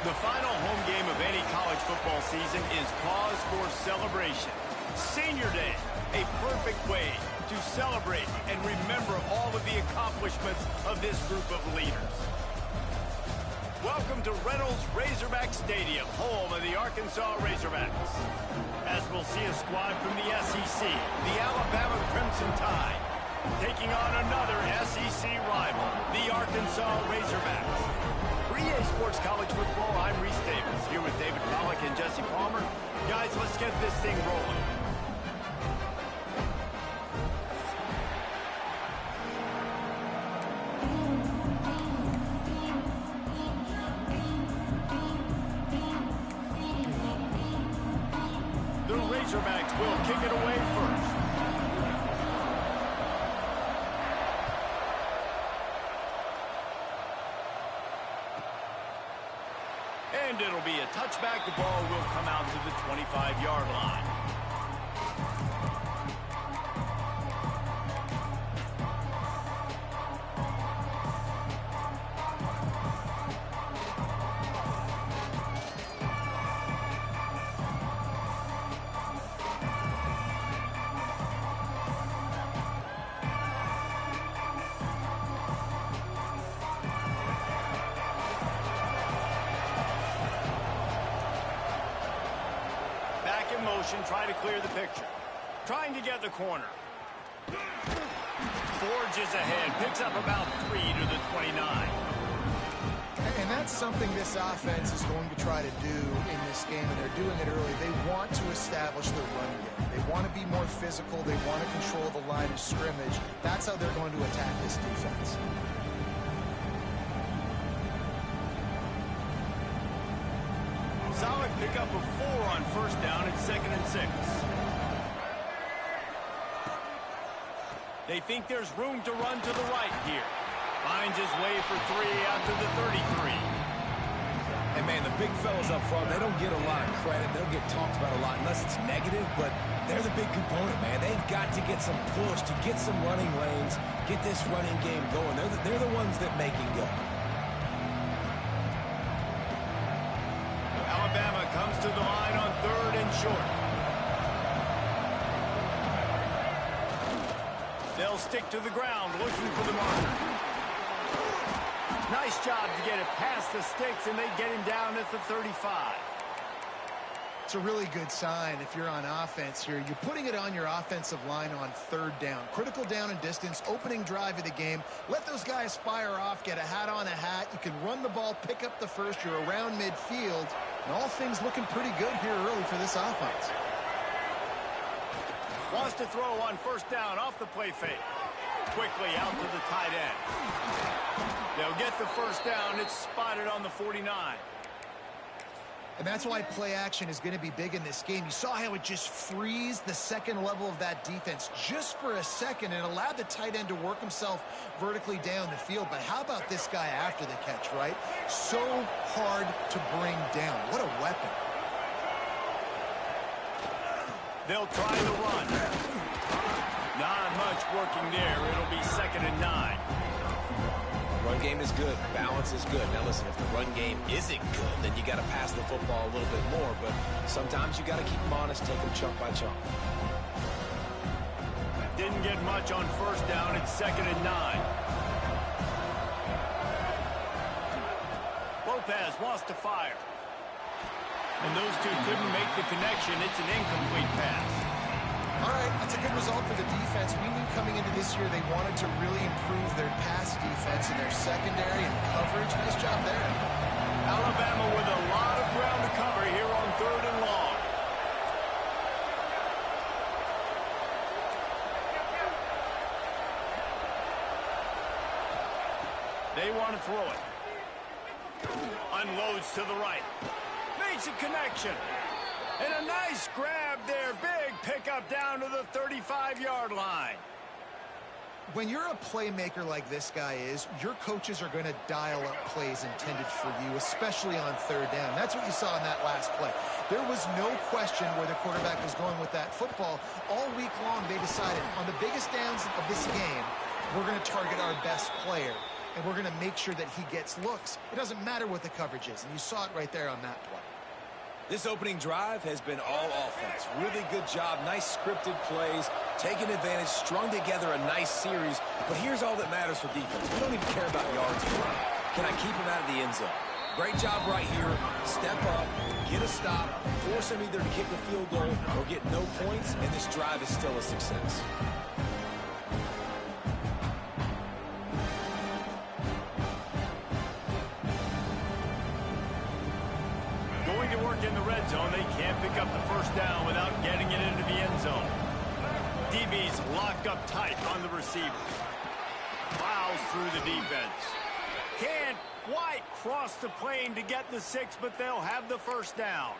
The final home game of any college football season is cause for celebration. Senior Day, a perfect way to celebrate and remember all of the accomplishments of this group of leaders. Welcome to Reynolds Razorback Stadium, home of the Arkansas Razorbacks. As we'll see a squad from the SEC, the Alabama Crimson Tide, taking on another SEC rival, the Arkansas Razorbacks. For EA Sports College Football, I'm Reese Davis, here with David Pollack and Jesse Palmer. Guys, let's get this thing rolling. The Razorbacks will kick it away first. And it'll be a touchback. The ball will come out to the 25-yard line. In motion, try to clear the picture. Trying to get the corner. Forges ahead, picks up about 3 to the 29. And that's something this offense is going to try to do in this game, and they're doing it early. They want to establish the run game. They want to be more physical. They want to control the line of scrimmage. That's how they're going to attack this defense. Solid pickup of 4 on first down at 2nd and 6. They think there's room to run to the right here. Finds his way for 3 out to the 33. And man, the big fellas up front, they don't get a lot of credit. They'll get talked about a lot unless it's negative, but they're the big component, man. They've got to get some push, to get some running lanes, get this running game going. They're the ones that make it go. Alabama comes to the line on 3rd and short. They'll stick to the ground, looking for the marker. Nice job to get it past the sticks, and they get him down at the 35. It's a really good sign if you're on offense here. You're putting it on your offensive line on 3rd down. Critical down and distance, opening drive of the game. Let those guys fire off, get a hat on a hat. You can run the ball, pick up the first. You're around midfield. And all things looking pretty good here early for this offense. Wants to throw on first down off the play fake. Quickly out to the tight end. They'll get the first down. It's spotted on the 49. And that's why play action is going to be big in this game. You saw how it just frees the second level of that defense just for a second and allowed the tight end to work himself vertically down the field. But how about this guy after the catch, right? So hard to bring down. What a weapon. They'll try the run. Not much working there. It'll be 2nd and 9. Run game is good. Balance is good. Now listen, if the run game isn't good, then you got to pass the football a little bit more. But sometimes you got to keep them honest, take them chunk by chunk. Didn't get much on first down. It's 2nd and 9. Lopez wants to fire. And those two couldn't make the connection. It's an incomplete pass. All right, that's a good result for the defense. We knew coming into this year they wanted to really improve their pass defense and their secondary and coverage. Nice job there. Alabama with a lot of ground to cover here on 3rd and long. They want to throw it. Unloads to the right. Makes a connection. And a nice grab there. Big pickup down to the 35-yard line. When you're a playmaker like this guy is, your coaches are going to dial up plays intended for you, especially on 3rd down. That's what you saw in that last play. There was no question where the quarterback was going with that football. All week long, they decided on the biggest downs of this game, we're going to target our best player. and we're going to make sure that he gets looks. It doesn't matter what the coverage is, and you saw it right there on that play. This opening drive has been all offense. Really good job, nice scripted plays, taking advantage, strung together a nice series. But here's all that matters for defense. We don't even care about yards here. Can I keep him out of the end zone? Great job right here. Step up, get a stop, force him either to kick a field goal or get no points, and this drive is still a success. Going to work in the red zone, they can't pick up the first down without getting it into the end zone. DB's locked up tight on the receivers. Plows through the defense. Can't quite cross the plane to get the 6, but they'll have the first down.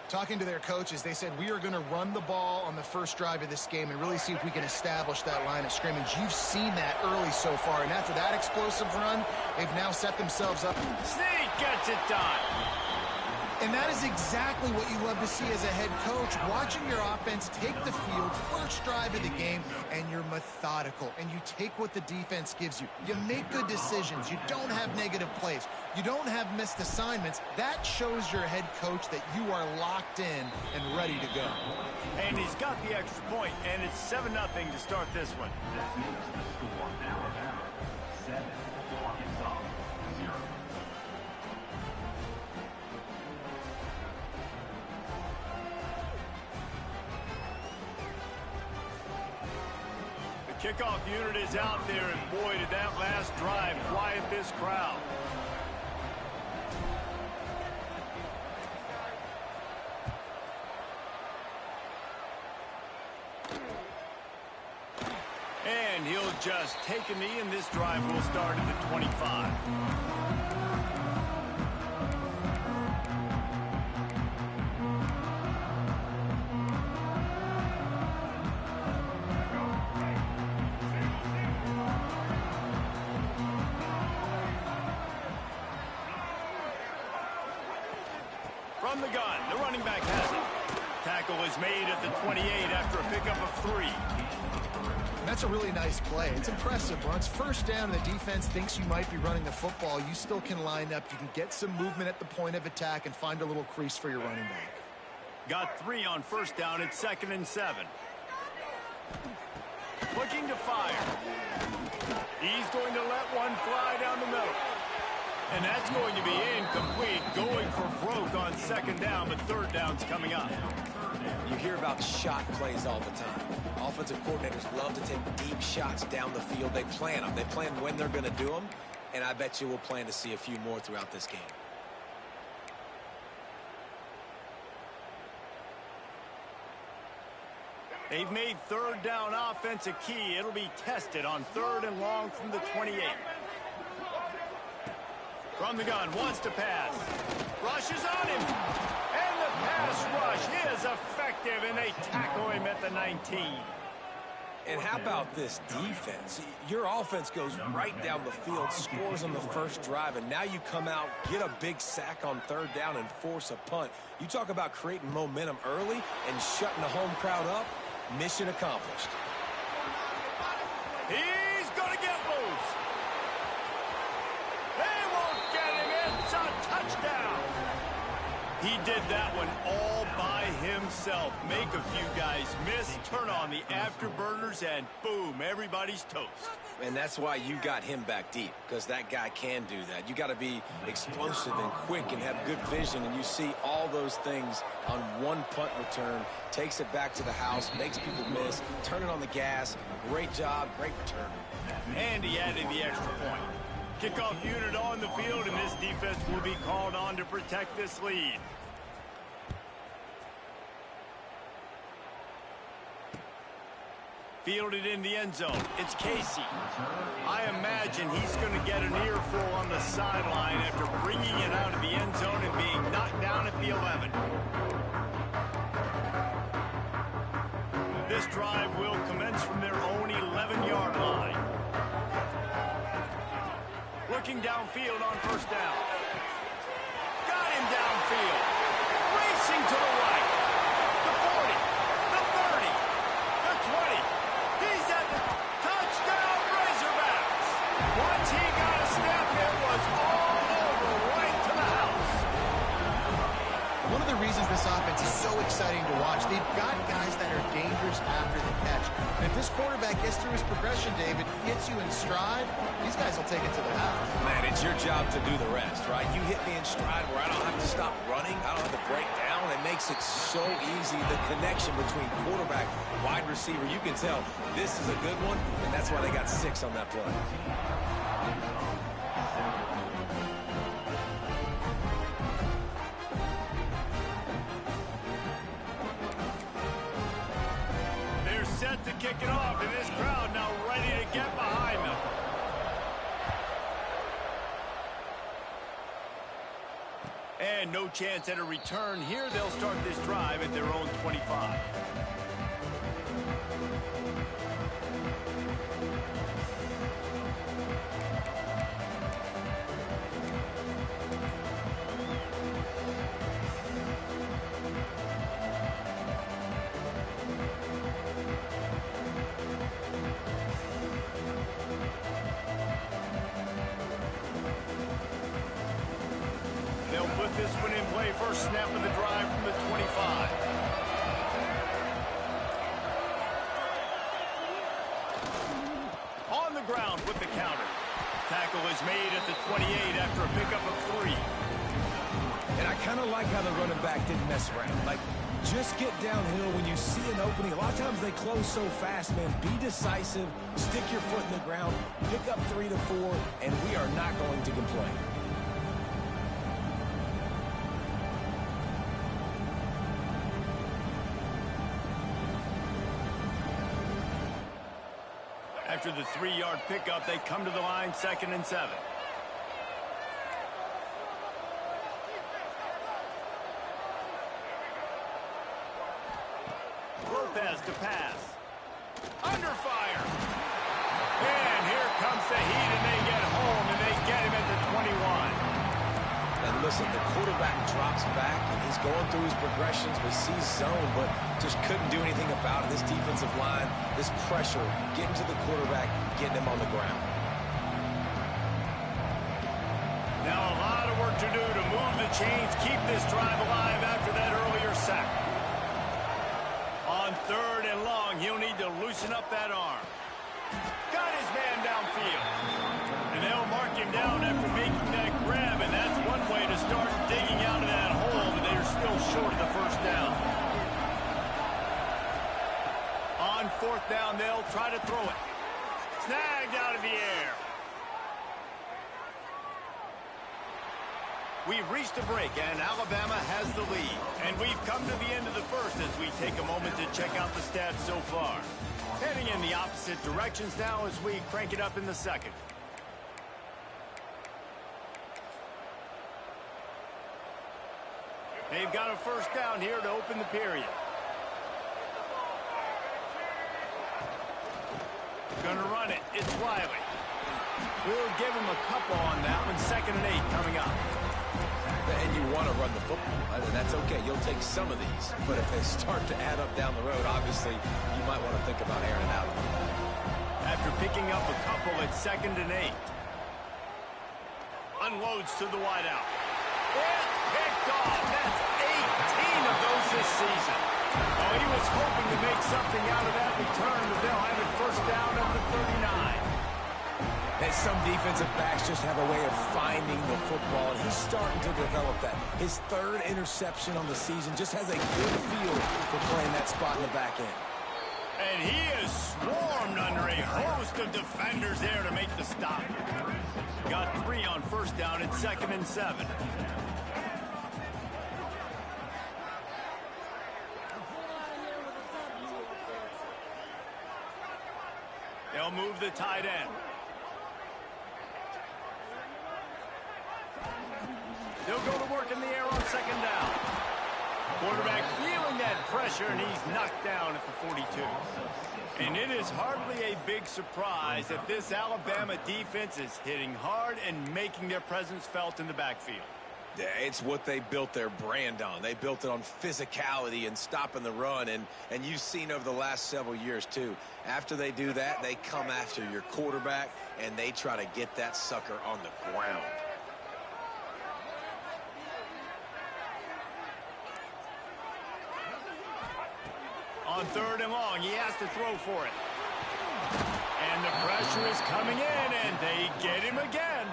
Talking to their coaches, they said we are going to run the ball on the first drive of this game and really see if we can establish that line of scrimmage. You've seen that early so far, and after that explosive run, they've now set themselves up. Sneak gets it done. And that is exactly what you love to see as a head coach, watching your offense take the field, first drive of the game, and you're methodical, and you take what the defense gives you. You make good decisions. You don't have negative plays. You don't have missed assignments. That shows your head coach that you are locked in and ready to go. And he's got the extra point, and it's 7-0 to start this one. Kickoff unit is out there, and boy, did that last drive quiet this crowd. And he'll just take a knee, and this drive will start at the 25. From the gun, the running back has it. Tackle is made at the 28 after a pickup of 3. That's a really nice play. It's impressive. When it's first down and the defense thinks you might be running the football, you still can line up. You can get some movement at the point of attack and find a little crease for your running back. Got 3 on first down. It's 2nd and 7. Looking to fire. He's going to let one fly down the middle. And that's going to be incomplete, going for broke on 2nd down, but 3rd down's coming up. You hear about shot plays all the time. Offensive coordinators love to take deep shots down the field. They plan them. They plan when they're going to do them, and I bet you we'll plan to see a few more throughout this game. They've made 3rd down offense a key. It'll be tested on 3rd and long from the 28. From the gun, wants to pass. Rushes on him. And the pass rush is effective, and they tackle him at the 19. And how about this defense? Your offense goes right down the field, scores on the first drive, and now you come out, get a big sack on 3rd down, and force a punt. You talk about creating momentum early and shutting the home crowd up. Mission accomplished. He's going to get loose. They won't get him. It's a touchdown. He did that one all by himself. Make a few guys miss, turn on the afterburners, and boom, everybody's toast. And that's why you got him back deep, because that guy can do that. You got to be explosive and quick and have good vision, and you see all those things on one punt return. Takes it back to the house, makes people miss, turn it on the gas. Great job, great return. And he added the extra point. Kickoff unit on the field, and this defense will be called on to protect this lead. Fielded in the end zone. It's Casey. I imagine he's going to get an earful on the sideline after bringing it out of the end zone and being knocked down at the 11. This drive will commence from their own 11-yard line. Looking downfield on first down. Got him downfield. Racing to the right. The 40. The 30. The 20. He's at the touchdown Razorbacks. Once he this offense is so exciting to watch. They've got guys that are dangerous after the catch. And if this quarterback gets through his progression, David, hits you in stride, these guys will take it to the house. Man, it's your job to do the rest, right? You hit me in stride where I don't have to stop running. I don't have to break down. It makes it so easy. The connection between quarterback, wide receiver, you can tell this is a good one, and that's why they got 6 on that play. Set to kick it off, and this crowd now ready to get behind them. And no chance at a return here. They'll start this drive at their own 25. They'll put this one in play. First snap of the drive from the 25. On the ground with the counter. Tackle is made at the 28 after a pickup of 3. And I kind of like how the running back didn't mess around. Like, just get downhill when you see an opening. A lot of times they close so fast, man. Be decisive. Stick your foot in the ground. Pick up 3 to 4, and we are not going to complain. After the 3-yard pickup, they come to the line, 2nd and 7. Lopez to pass. Under fire. And here comes the heat, and they get home, and they get him at the 21. And listen, the quarterback drops back, and he's going through his progressions, but sees zone, but just couldn't do anything about it. This defensive line, this pressure, getting to the quarterback, getting him on the ground. Now a lot of work to do to move the chains, keep this drive alive after that earlier sack. On 3rd and long, he'll need to loosen up that arm. Got his man downfield. And they'll mark him down after making that grab, and that's one way to start digging out of that hole, but they're still short of the first down. On 4th down, they'll try to throw it. Snagged out of the air. We've reached a break, and Alabama has the lead. And we've come to the end of the first as we take a moment to check out the stats so far. Heading in the opposite directions now as we crank it up in the second. They've got a first down here to open the period. Gonna run it. It's Riley. We'll give him a couple on that one. 2nd and 8 coming up. And you want to run the football, and that's okay. You'll take some of these, but if they start to add up down the road, obviously you might want to think about airing it out. After picking up a couple at 2nd and 8. Unloads to the wideout. It's picked off. That's 18 of those this season. Oh, he was hoping to make something out of that return, but they'll have it first down at the 39. And some defensive backs just have a way of finding the football, and he's starting to develop that. His 3rd interception on the season, just has a good feel for playing that spot in the back end. And he is swarmed under a host of defenders there to make the stop. Got 3 on first down at 2nd and 7. They'll move the tight end. They'll go to work in the air on 2nd down. Quarterback feeling that pressure, and he's knocked down at the 42. And it is hardly a big surprise that this Alabama defense is hitting hard and making their presence felt in the backfield. Yeah, it's what they built their brand on. They built it on physicality and stopping the run, and you've seen over the last several years, too. After they do that, they come after your quarterback, and they try to get that sucker on the ground. On 3rd and long, he has to throw for it. And the pressure is coming in, and they get him again.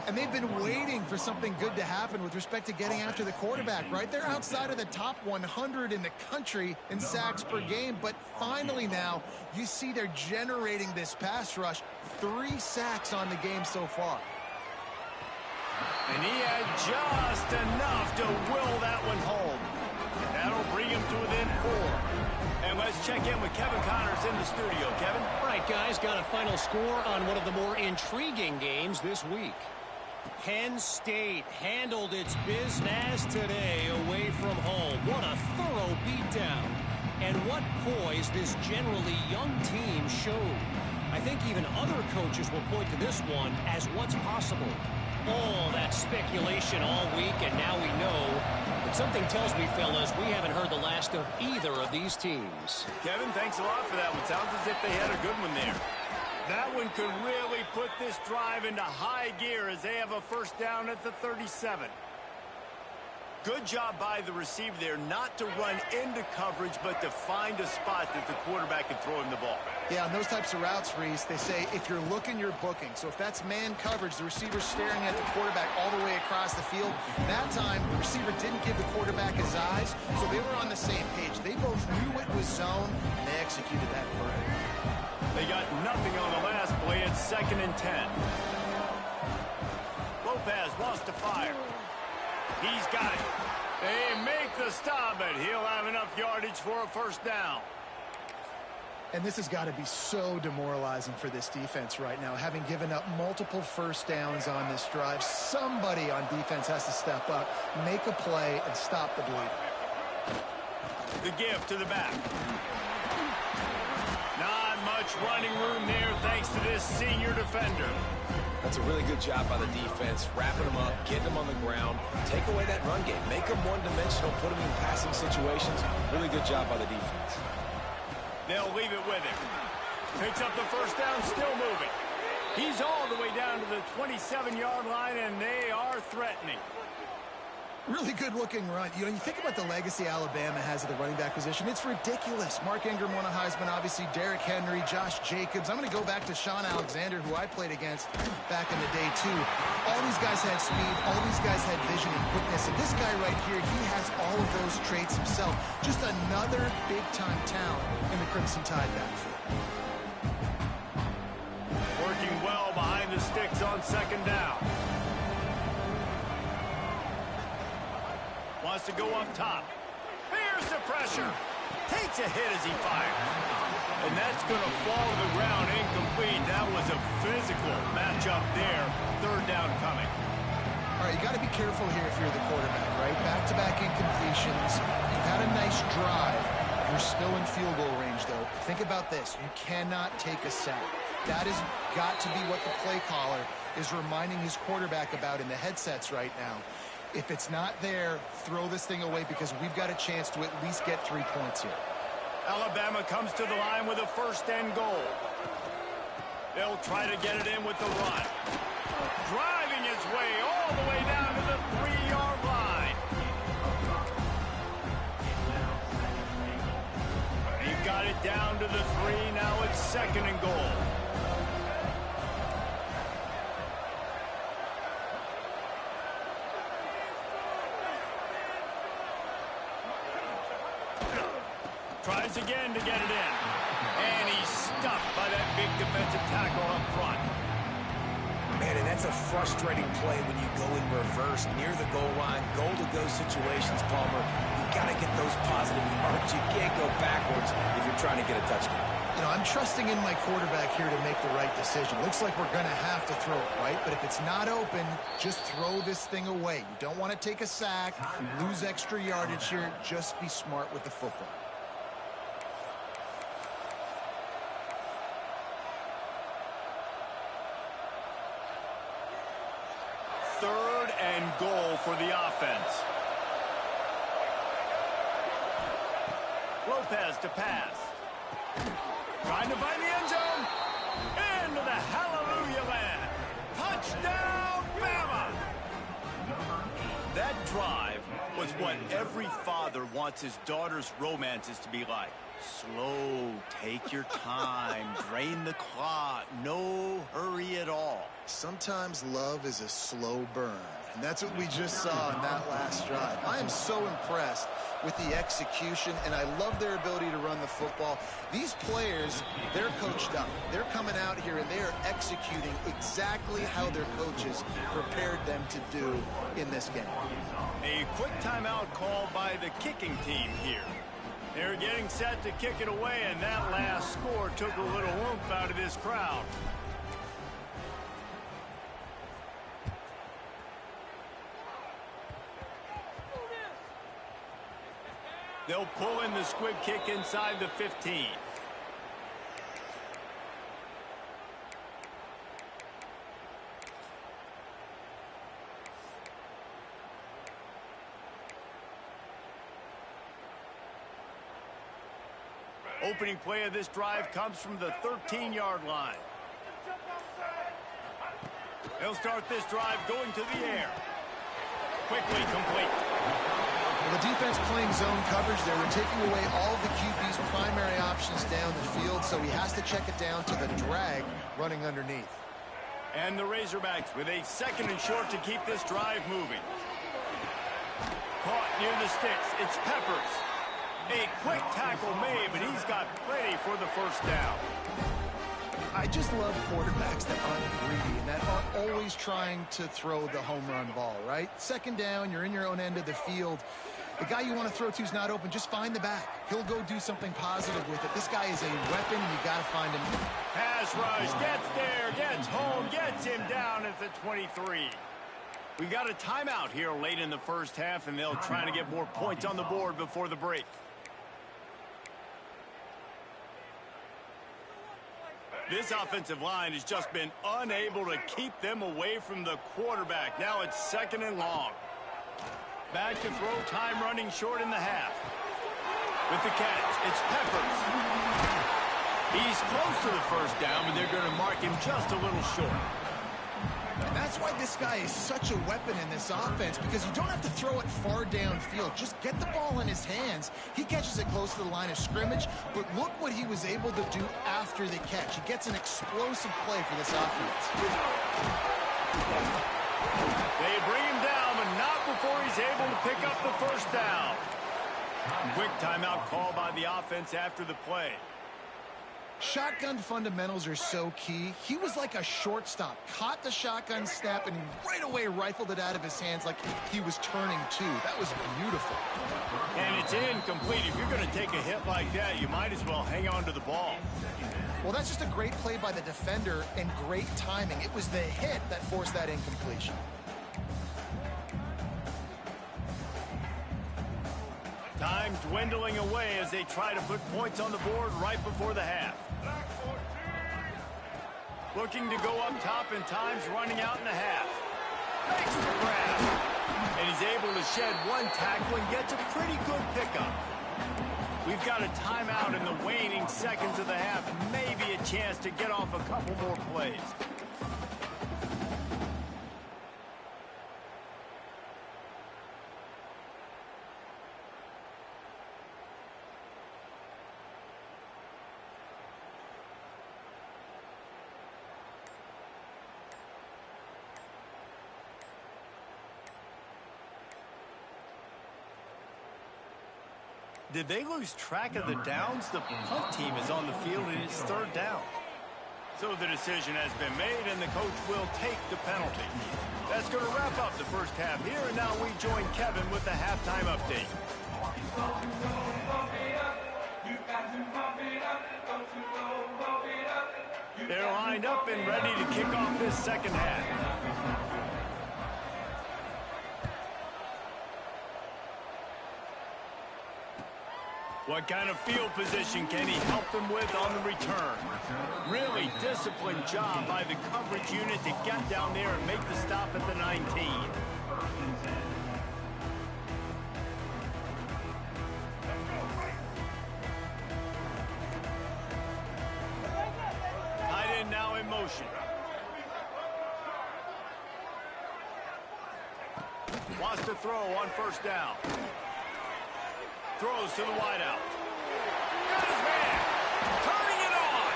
And they've been waiting for something good to happen with respect to getting after the quarterback, right? They're outside of the top 100 in the country in sacks per game, but finally now you see they're generating this pass rush. 3 sacks on the game so far. And he had just enough to will that one home. That'll bring him to within 4. And let's check in with Kevin Connors in the studio. Kevin? All right, guys, got a final score on one of the more intriguing games this week. Penn State handled its business today away from home. What a thorough beatdown. And what poise this generally young team showed. I think even other coaches will point to this one as what's possible. All that speculation all week, and now we know. But something tells me, fellas, we haven't heard the last of either of these teams. Kevin, thanks a lot for that one. Sounds as if they had a good one there. That one could really put this drive into high gear as they have a first down at the 37. Good job by the receiver there not to run into coverage, but to find a spot that the quarterback can throw him the ball. Yeah, on those types of routes, Reese, they say if you're looking, you're booking. So if that's man coverage, the receiver's staring at the quarterback all the way across the field. That time, the receiver didn't give the quarterback his eyes, so they were on the same page. They both knew it was zone, and they executed that perfectly. They got nothing on the last play. It's 2nd and 10. Lopez wants to fire. He's got it. They make the stop, but he'll have enough yardage for a first down. And this has got to be so demoralizing for this defense right now. Having given up multiple first downs on this drive, somebody on defense has to step up, make a play, and stop the bleed. The give to the back. Not much running room there thanks to this senior defender. That's a really good job by the defense, wrapping them up, getting them on the ground, take away that run game, make them one-dimensional, put them in passing situations. Really good job by the defense. They'll leave it with him. Picks up the first down, still moving. He's all the way down to the 27-yard line, and they are threatening. Really good-looking run. You know, you think about the legacy Alabama has at the running back position. It's ridiculous. Mark Ingram won a Heisman, obviously. Derrick Henry, Josh Jacobs. I'm going to go back to Sean Alexander, who I played against back in the day, too. All these guys had speed. All these guys had vision and quickness. And this guy right here, he has all of those traits himself. Just another big-time talent in the Crimson Tide backfield. Working well behind the sticks on 2nd down. Wants to go up top. Here's the pressure. Takes a hit as he fires. And that's going to fall to the ground incomplete. That was a physical matchup there. 3rd down coming. All right, you got to be careful here if you're the quarterback, right? Back-to-back incompletions. You've had a nice drive. You're still in field goal range, though. Think about this. You cannot take a sack. That has got to be what the play caller is reminding his quarterback about in the headsets right now. If it's not there, throw this thing away because we've got a chance to at least get 3 points here. Alabama comes to the line with a 1st and goal. They'll try to get it in with the run. Driving his way all the way down to the 3-yard line. He got it down to the 3. Now it's 2nd and goal. Tries again to get it in. And he's stuffed by that big defensive tackle up front. Man, and that's a frustrating play when you go in reverse near the goal line, goal-to-go situations, Palmer. You got to get those positive yards. You can't go backwards if you're trying to get a touchdown. You know, I'm trusting in my quarterback here to make the right decision. Looks like we're going to have to throw it, right? But if it's not open, just throw this thing away. You don't want to take a sack, lose extra yardage here. Just be smart with the football. 3rd and goal for the offense. Lopez to pass. Trying to find the end zone. Into the hallelujah land. Touchdown, Bama! That drive it's what every father wants his daughter's romances to be like. Slow, take your time, drain the clock, no hurry at all. Sometimes love is a slow burn, and that's what we just saw in that last drive. I am so impressed with the execution, and I love their ability to run the football. These players, they're coached up. They're coming out here, and they are executing exactly how their coaches prepared them to do in this game. A quick timeout call by the kicking team here. They're getting set to kick it away, and that last score took a little oomph out of this crowd. They'll pull in the squib kick inside the 15. Opening play of this drive comes from the 13-yard line. They'll start this drive going to the air. Quickly complete. Well, the defense playing zone coverage there. We're taking away all of the QB's primary options down the field, so he has to check it down to the drag running underneath. And the Razorbacks with a second and short to keep this drive moving. Caught near the sticks. It's Peppers. A quick tackle made, but he's got plenty for the first down. I just love quarterbacks that aren't greedy and that aren't always trying to throw the home run ball, right? Second down, you're in your own end of the field. The guy you want to throw to is not open. Just find the back. He'll go do something positive with it. This guy is a weapon, and you got to find him. Pass rush, gets there, gets home, gets him down at the 23. We got a timeout here late in the first half, and they'll try to get more points on the board before the break. This offensive line has just been unable to keep them away from the quarterback. Now it's second and long. Back to throw, time running short in the half. With the catch, it's Peppers. He's close to the first down, but they're going to mark him just a little short. And that's why this guy is such a weapon in this offense, because you don't have to throw it far downfield. Just get the ball in his hands. He catches it close to the line of scrimmage, but look what he was able to do after the catch. He gets an explosive play for this offense. They bring him down, but not before he's able to pick up the first down. Quick timeout call by the offense after the play. Shotgun fundamentals are so key. He was like a shortstop. Caught the shotgun snap and right away rifled it out of his hands like he was turning two. That was beautiful. And it's incomplete. If you're going to take a hit like that, you might as well hang on to the ball. Well, that's just a great play by the defender and great timing. It was the hit that forced that incompletion. Time dwindling away as they try to put points on the board right before the half. Looking to go up top, and time's running out in the half. Makes the grab. And he's able to shed one tackle and gets a pretty good pickup. We've got a timeout in the waning seconds of the half, and maybe a chance to get off a couple more plays. Did they lose track of the downs? The punt team is on the field, and it's third down. So the decision has been made, and the coach will take the penalty. That's going to wrap up the first half here, and now we join Kevin with the halftime update. They're lined up and ready to kick off this second half. What kind of field position can he help them with on the return? Really disciplined job by the coverage unit to get down there and make the stop at the 19. Tight end now in motion. Wants to throw on first down. Throws to the wideout. Got his man. Turning it on.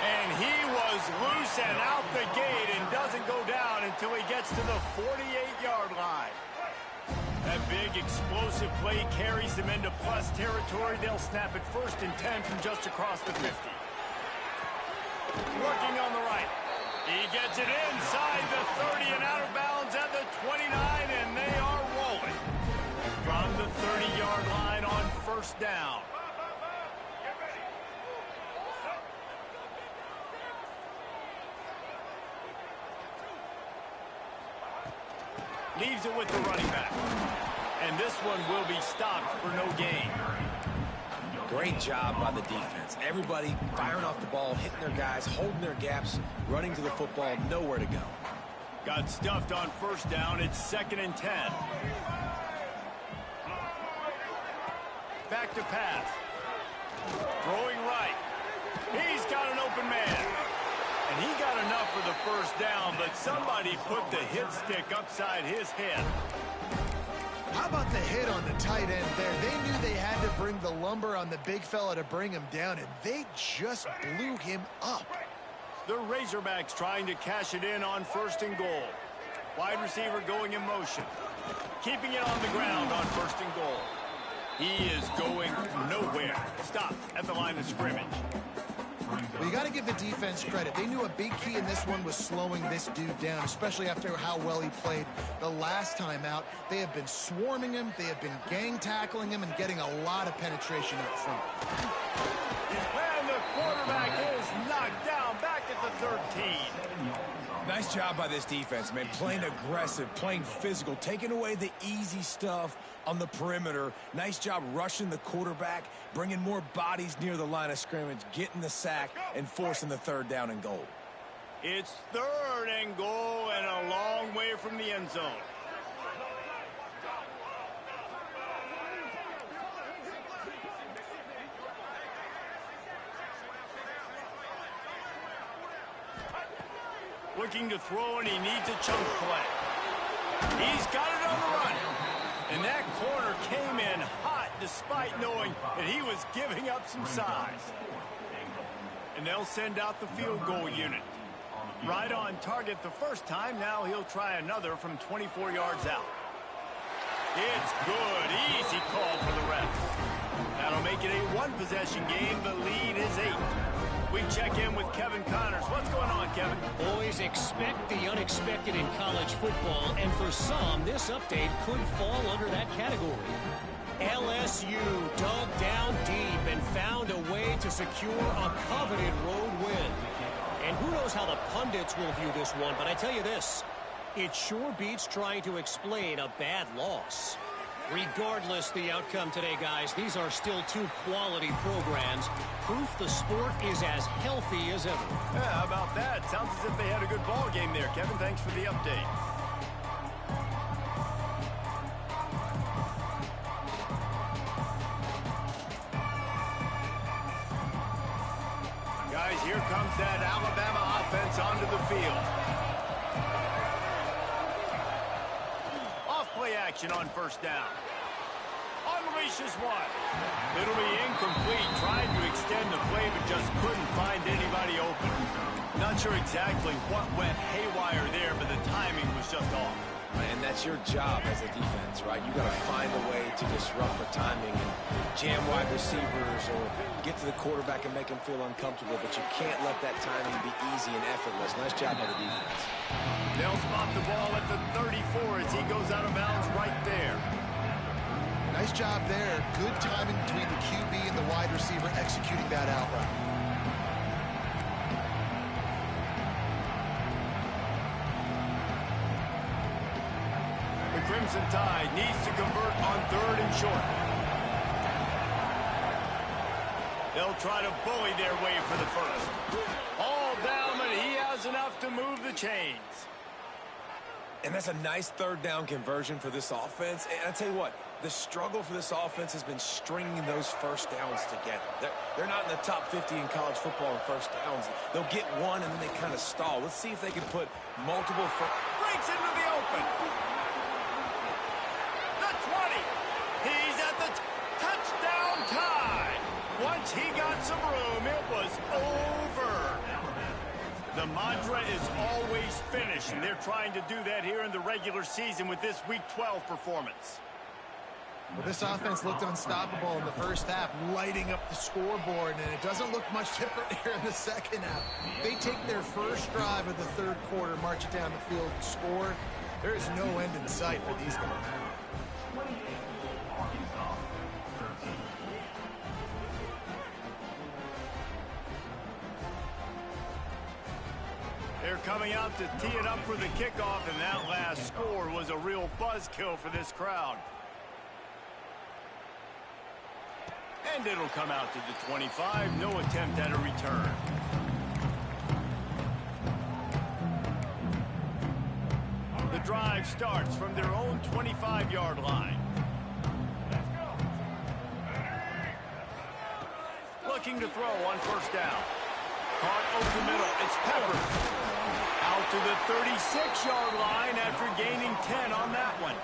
And he was loose and out the gate and doesn't go down until he gets to the 48-yard line. That big explosive play carries them into plus territory. They'll snap it 1st and 10 from just across the 50. Working on the right. He gets it inside the 30 and out of bounds at the 29, and they are rolling. From the 30-yard line on first down. Leaves it with the running back. And this one will be stopped for no gain. Great job by the defense. Everybody firing off the ball, hitting their guys, holding their gaps, running to the football, nowhere to go. Got stuffed on first down. It's 2nd and 10. Back to pass. Throwing right. He's got an open man. And he got enough for the first down, but somebody put the hit stick upside his head. How about the hit on the tight end there? They knew they had to bring the lumber on the big fella to bring him down, and they just blew him up. The Razorbacks trying to cash it in on 1st and goal. Wide receiver going in motion. Keeping it on the ground on 1st and goal. He is going nowhere. Stop at the line of scrimmage. Well, you got to give the defense credit. They knew a big key in this one was slowing this dude down, especially after how well he played the last time out. They have been swarming him. They have been gang tackling him and getting a lot of penetration up front. And the quarterback is knocked down back at the 13. Nice job by this defense, man. Playing aggressive, playing physical, taking away the easy stuff on the perimeter. Nice job rushing the quarterback, bringing more bodies near the line of scrimmage, getting the sack, and forcing the 3rd down and goal. It's 3rd and goal and a long way from the end zone. Looking to throw, and he needs a chunk play. He's got it on the run. And that corner came in hot despite knowing that he was giving up some size. And they'll send out the field goal unit. Right on target the first time. Now he'll try another from 24 yards out. It's good. Easy call for the refs. That'll make it a 1-possession game. The lead is 8. We check in with Kevin Connors. What's going on, Kevin? Always expect the unexpected in college football, and for some, this update could fall under that category. LSU dug down deep and found a way to secure a coveted road win. And who knows how the pundits will view this one, but I tell you this, it sure beats trying to explain a bad loss. Regardless the outcome today, guys, these are still 2 quality programs. Proof the sport is as healthy as ever. Yeah, how about that? Sounds as if they had a good ball game there, Kevin. Thanks for the update. Guys, here comes that Alabama offense onto the field. Off-play action on first down. Unleashes one. It'll be incomplete. Tried to extend the play, but just couldn't find anybody open. Not sure exactly what went haywire there, but the timing was just off. And that's your job as a defense, right? You got to find a way to disrupt the timing and jam wide receivers or get to the quarterback and make him feel uncomfortable, but you can't let that timing be easy and effortless. Nice job by the defense. They'll spot the ball at the 34 as he goes out of bounds right there. Nice job there. Good timing between the QB and the wide receiver executing that out route. The Crimson Tide needs to convert on 3rd and short. They'll try to bully their way for the first. All down, but he has enough to move the chains. And that's a nice 3rd down conversion for this offense. And I tell you what, the struggle for this offense has been stringing those first downs together. They're not in the top 50 in college football in first downs. They'll get one and then they kind of stall. Let's see if they can put multiple... Breaks into the open. with the touchdown tie. Once he got some room, it was over. The mantra is always finish, and they're trying to do that here in the regular season with this Week 12 performance. Well, this offense looked unstoppable in the first half, lighting up the scoreboard, and it doesn't look much different here in the second half. They take their first drive of the third quarter, march it down the field, score. There is no end in sight for these guys. They're coming out to tee it up for the kickoff, and that last score was a real buzzkill for this crowd. And it'll come out to the 25. No attempt at a return. The drive starts from their own 25-yard line. Looking to throw on first down. Caught over the middle. It's Peppers. Out to the 36-yard line after gaining 10 on that one.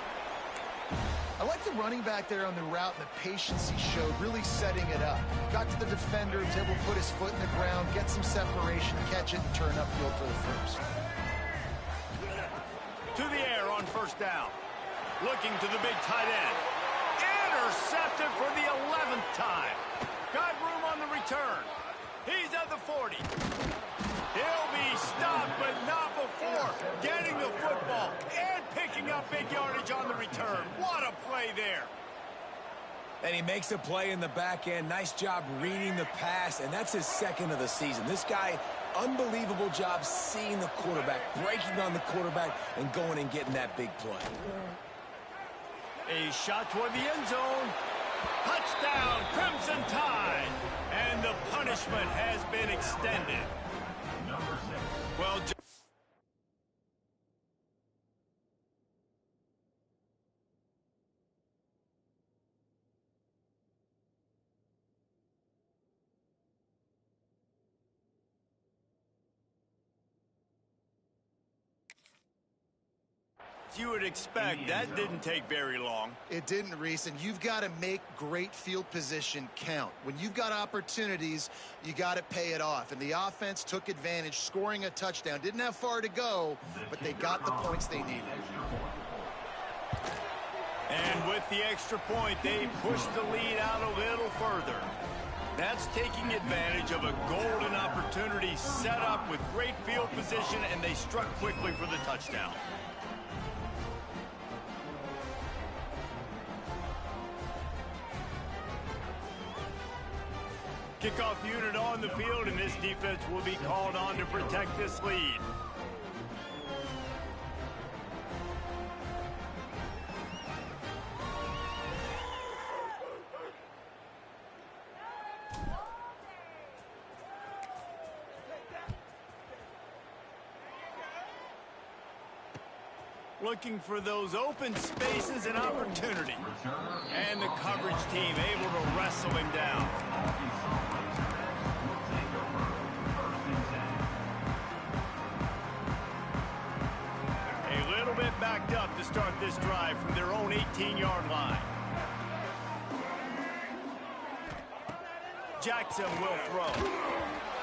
I like the running back there on the route and the patience he showed, really setting it up. Got to the defender, was able to put his foot in the ground, get some separation, catch it, and turn upfield for the first. To the air on first down. Looking to the big tight end. Intercepted for the 11th time. Got room on the return. He's at the 40. He'll be stopped, but not before getting the football and picking up big yardage on the return. What a play there. And he makes a play in the back end. Nice job reading the pass, and that's his second of the season. This guy, unbelievable job seeing the quarterback, breaking on the quarterback, and going and getting that big play. A shot toward the end zone. Touchdown, Crimson Tide. And the punishment has been extended. Well, you would expect, that didn't take very long. It didn't, Reese, and you've got to make great field position count. When you've got opportunities, you got to pay it off. And the offense took advantage, scoring a touchdown. Didn't have far to go, but they got the points they needed. And with the extra point, they pushed the lead out a little further. That's taking advantage of a golden opportunity set up with great field position, and they struck quickly for the touchdown. Kickoff unit on the field, and this defense will be called on to protect this lead. Looking for those open spaces and opportunity. And the coverage team able to wrestle him down. A little bit backed up to start this drive from their own 18-yard line. Jackson will throw.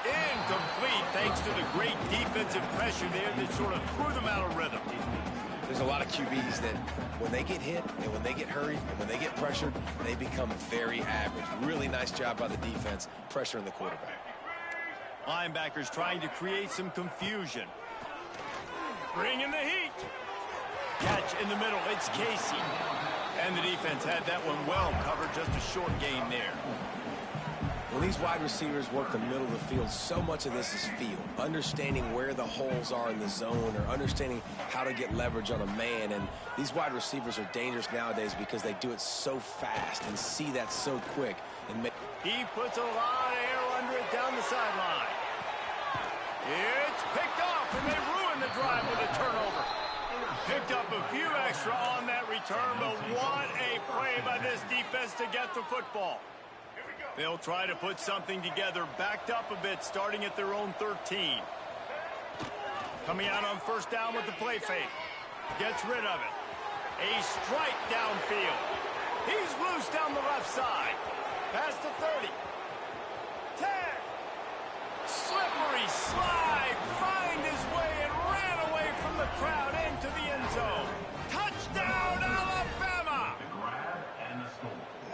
Incomplete thanks to the great defensive pressure there that sort of threw them out of rhythm. There's a lot of QBs that when they get hit and when they get hurried and when they get pressured, they become very average. Really nice job by the defense, pressuring the quarterback. Linebackers trying to create some confusion. Bringing the heat. Catch in the middle, it's Casey. And the defense had that one well covered, just a short gain there. When these wide receivers work the middle of the field, so much of this is feel. Understanding where the holes are in the zone or understanding how to get leverage on a man. And these wide receivers are dangerous nowadays because they do it so fast and see that so quick. And he puts a lot of air under it down the sideline. It's picked off, and they ruin the drive with a turnover. Picked up a few extra on that return, but what a play by this defense to get the football. They'll try to put something together, backed up a bit, starting at their own 13. Coming out on first down with the play fake. Gets rid of it. A strike downfield. He's loose down the left side. Past the 30. 10. Slippery slide. Find his way and ran away from the crowd into the end zone. Touchdown, Alabama!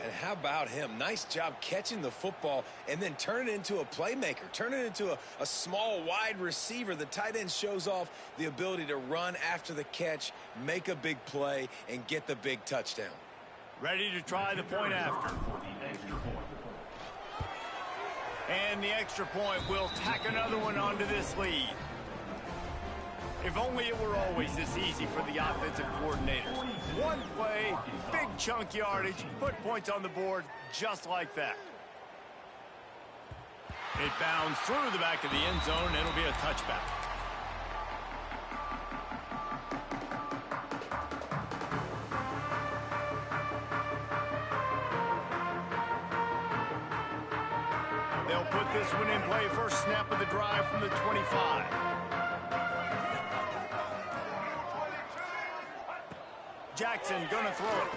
And how about him? Nice job catching the football and then turn it into a playmaker. Turn it into a small, wide receiver. The tight end shows off the ability to run after the catch, make a big play, and get the big touchdown. Ready to try the point after. And the extra point will tack another one onto this lead. If only it were always this easy for the offensive coordinators. One play, big chunk yardage, put points on the board just like that. It bounds through the back of the end zone, and it'll be a touchback. They'll put this one in play. First snap of the drive from the 25. Jackson gonna throw it.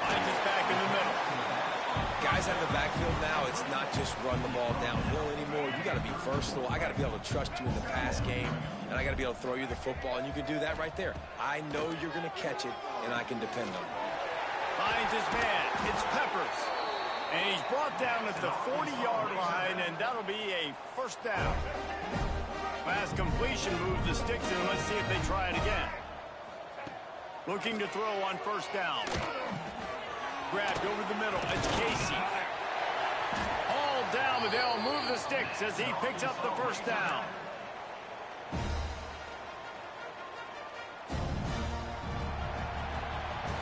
Finds his back in the middle. Guys out of the backfield now, it's not just run the ball downhill anymore. You got to be versatile. I got to be able to trust you in the pass game, and I got to be able to throw you the football, and you can do that right there. I know you're going to catch it, and I can depend on it. Finds his man. It's Peppers. And he's brought down at the 40-yard line, and that'll be a first down. Pass completion, move the sticks, and let's see if they try it again. Looking to throw on first down. Grabbed over the middle. It's Casey. All down, but they'll move the sticks as he picks up the first down.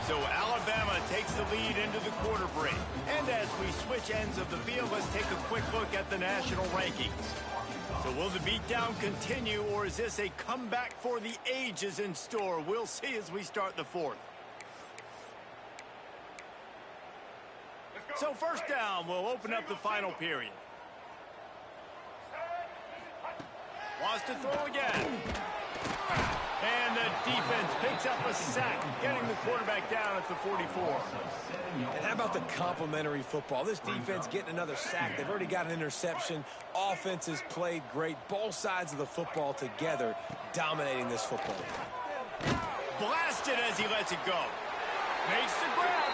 So Alabama takes the lead into the quarter break. And as we switch ends of the field, let's take a quick look at the national rankings. So will the beatdown continue, or is this a comeback for the ages in store? We'll see as we start the fourth. So first down will open up the final period. Wants to throw again. And the defense picks up a sack, getting the quarterback down at the 44. And how about the complimentary football? This defense getting another sack. They've already got an interception. Offense has played great. Both sides of the football together, dominating this football game. Blasted as he lets it go. Makes the grab.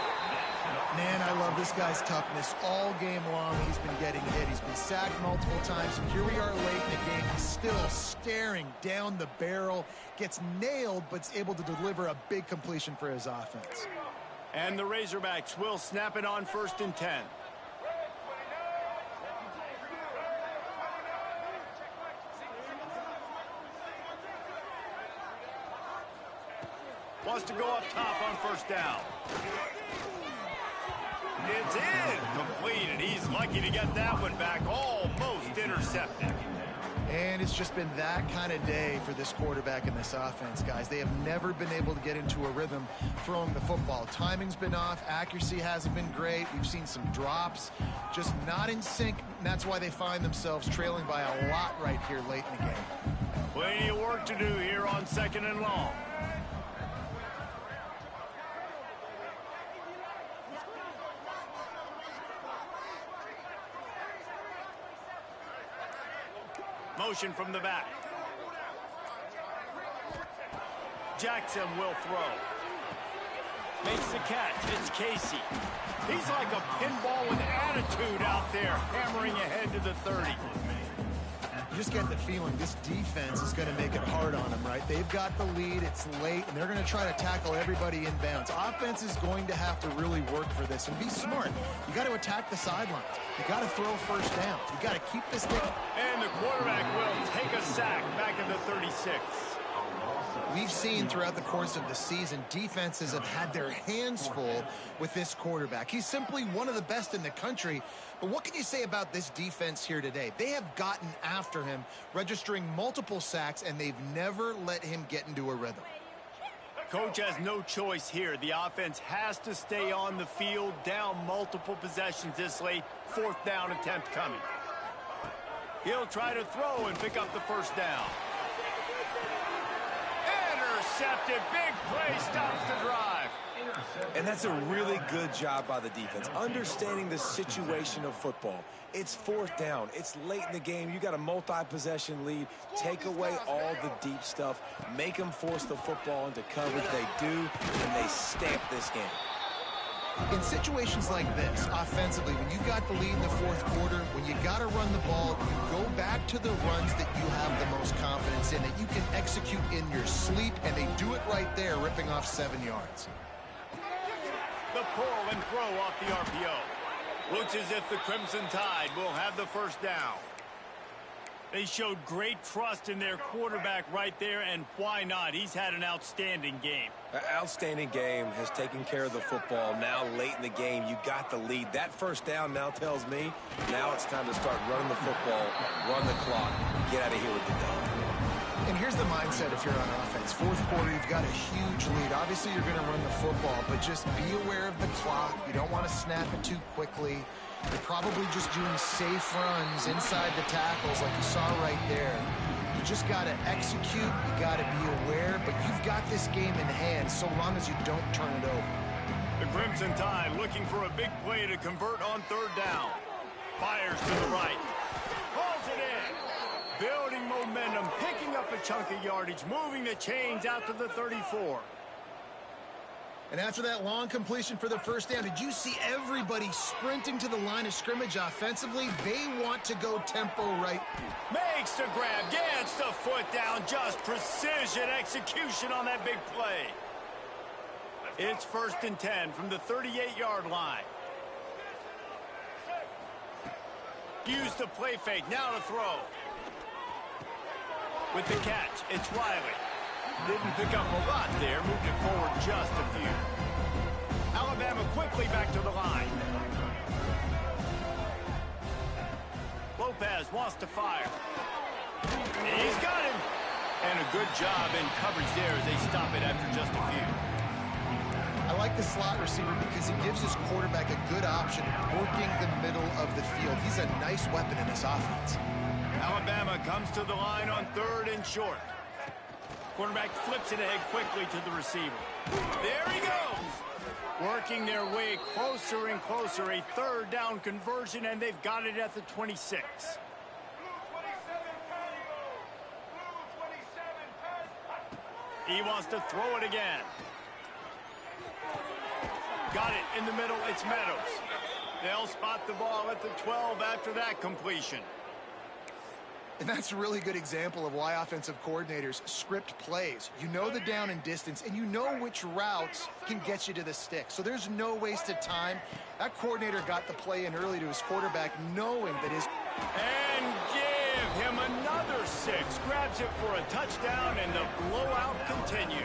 Man, I love this guy's toughness. All game long, he's been getting hit. He's been sacked multiple times. And here we are late in the game. He's still staring down the barrel. Gets nailed, but's able to deliver a big completion for his offense. And the Razorbacks will snap it on 1st and 10. Wants to go up top on first down. It's in. Completed. He's lucky to get that one back. Almost intercepted. And it's just been that kind of day for this quarterback and this offense, guys. They have never been able to get into a rhythm throwing the football. Timing's been off. Accuracy hasn't been great. We've seen some drops. Just not in sync. And that's why they find themselves trailing by a lot right here late in the game. Plenty of work to do here on 2nd and long. Motion from the back. Jackson will throw. Makes the catch. It's Casey. He's like a pinball with attitude out there, hammering ahead to the 30. You just get the feeling this defense is going to make it hard on them, right? They've got the lead. It's late, and they're going to try to tackle everybody inbounds. Offense is going to have to really work for this and be smart. You got to attack the sidelines. You got to throw first down. You got to keep this thing. And the quarterback will take a sack back at the 36. We've seen throughout the course of the season, defenses have had their hands full with this quarterback. He's simply one of the best in the country. But what can you say about this defense here today? They have gotten after him, registering multiple sacks, and they've never let him get into a rhythm. Coach has no choice here. The offense has to stay on the field, down multiple possessions this late. 4th down attempt coming. He'll try to throw and pick up the first down. Intercepted. Big play stops the drive. And that's a really good job by the defense, understanding the situation of football. It's fourth down. It's late in the game. You got a multi-possession lead. Take away all the deep stuff. Make them force the football into coverage. They do, and they stamp this game. In situations like this, offensively, when you got the lead in the fourth quarter, when you got to run the ball, you go back to the runs that you have the most confidence in, that you can execute in your sleep, and they do it right there, ripping off 7 yards. The pull and throw off the RPO. Looks as if the Crimson Tide will have the first down. They showed great trust in their quarterback right there, and why not? He's had an outstanding game. An outstanding game, has taken care of the football. Now late in the game, you got the lead. That first down now tells me now it's time to start running the football, run the clock, get out of here with the dub. And here's the mindset if you're on offense. Fourth quarter, you've got a huge lead. Obviously, you're going to run the football, but just be aware of the clock. You don't want to snap it too quickly. You're probably just doing safe runs inside the tackles like you saw right there. You just got to execute. You got to be aware, but you've got this game in hand so long as you don't turn it over. The Crimson Tide looking for a big play to convert on third down. Fires to the right. Pulls it in. Building momentum, picking up a chunk of yardage, moving the chains out to the 34. And after that long completion for the first down, did you see everybody sprinting to the line of scrimmage offensively? They want to go tempo right. Makes the grab, gets the foot down, just precision execution on that big play. It's 1st and 10 from the 38-yard line. Use the play fake, now to throw. With the catch, it's Riley. Didn't pick up a lot there, moved it forward just a few. Alabama quickly back to the line. Lopez wants to fire. And he's got him. And a good job in coverage there as they stop it after just a few. I like the slot receiver because he gives his quarterback a good option working the middle of the field. He's a nice weapon in this offense. Alabama comes to the line on 3rd and short. Quarterback flips it ahead quickly to the receiver. There he goes. Working their way closer and closer. A 3rd down conversion, and they've got it at the 26. He wants to throw it again. Got it in the middle. It's Meadows. They'll spot the ball at the 12 after that completion. And that's a really good example of why offensive coordinators script plays. You know the down and distance, and you know which routes can get you to the stick. So there's no wasted time. That coordinator got the play in early to his quarterback, knowing that his... And give him another 6. Grabs it for a touchdown, and the blowout continues.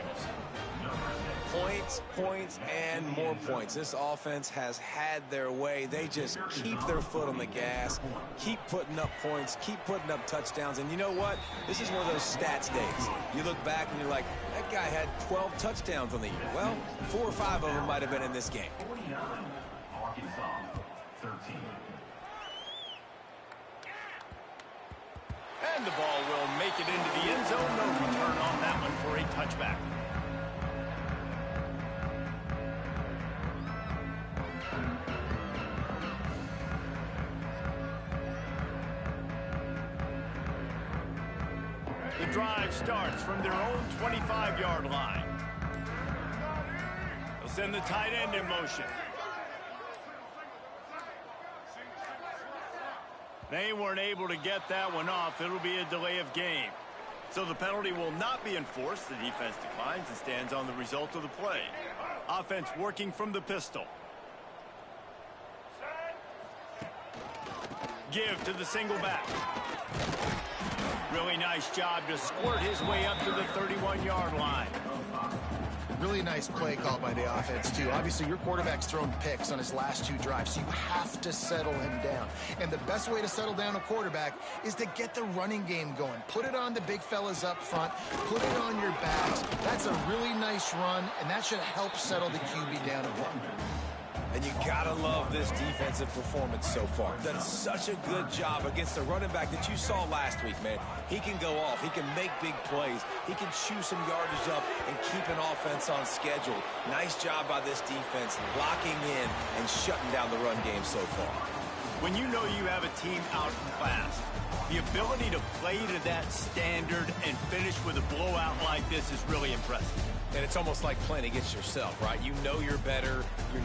Points, points, and more points. This offense has had their way. They just keep their foot on the gas, keep putting up points, keep putting up touchdowns. And you know what? This is one of those stats days. You look back and you're like, that guy had 12 touchdowns on the year. Well, 4 or 5 of them might have been in this game. Arkansas, 13. And the ball will make it into the end zone. No return on that one for a touchback. The drive starts from their own 25-yard line. They'll send the tight end in motion. They weren't able to get that one off. It'll be a delay of game. So the penalty will not be enforced. The defense declines and stands on the result of the play. Offense working from the pistol. Give to the single back. Really nice job to squirt his way up to the 31-yard line. Really nice play call by the offense, too. Obviously, your quarterback's thrown picks on his last 2 drives, so you have to settle him down. And the best way to settle down a quarterback is to get the running game going. Put it on the big fellas up front. Put it on your backs. That's a really nice run, and that should help settle the QB down a bit. And you gotta love this defensive performance so far. Done such a good job against the running back that you saw last week, man. He can go off. He can make big plays. He can chew some yardage up and keep an offense on schedule. Nice job by this defense locking in and shutting down the run game so far. When you know you have a team outclassed, the ability to play to that standard and finish with a blowout like this is really impressive. And it's almost like playing against yourself, right? You know you're better. You know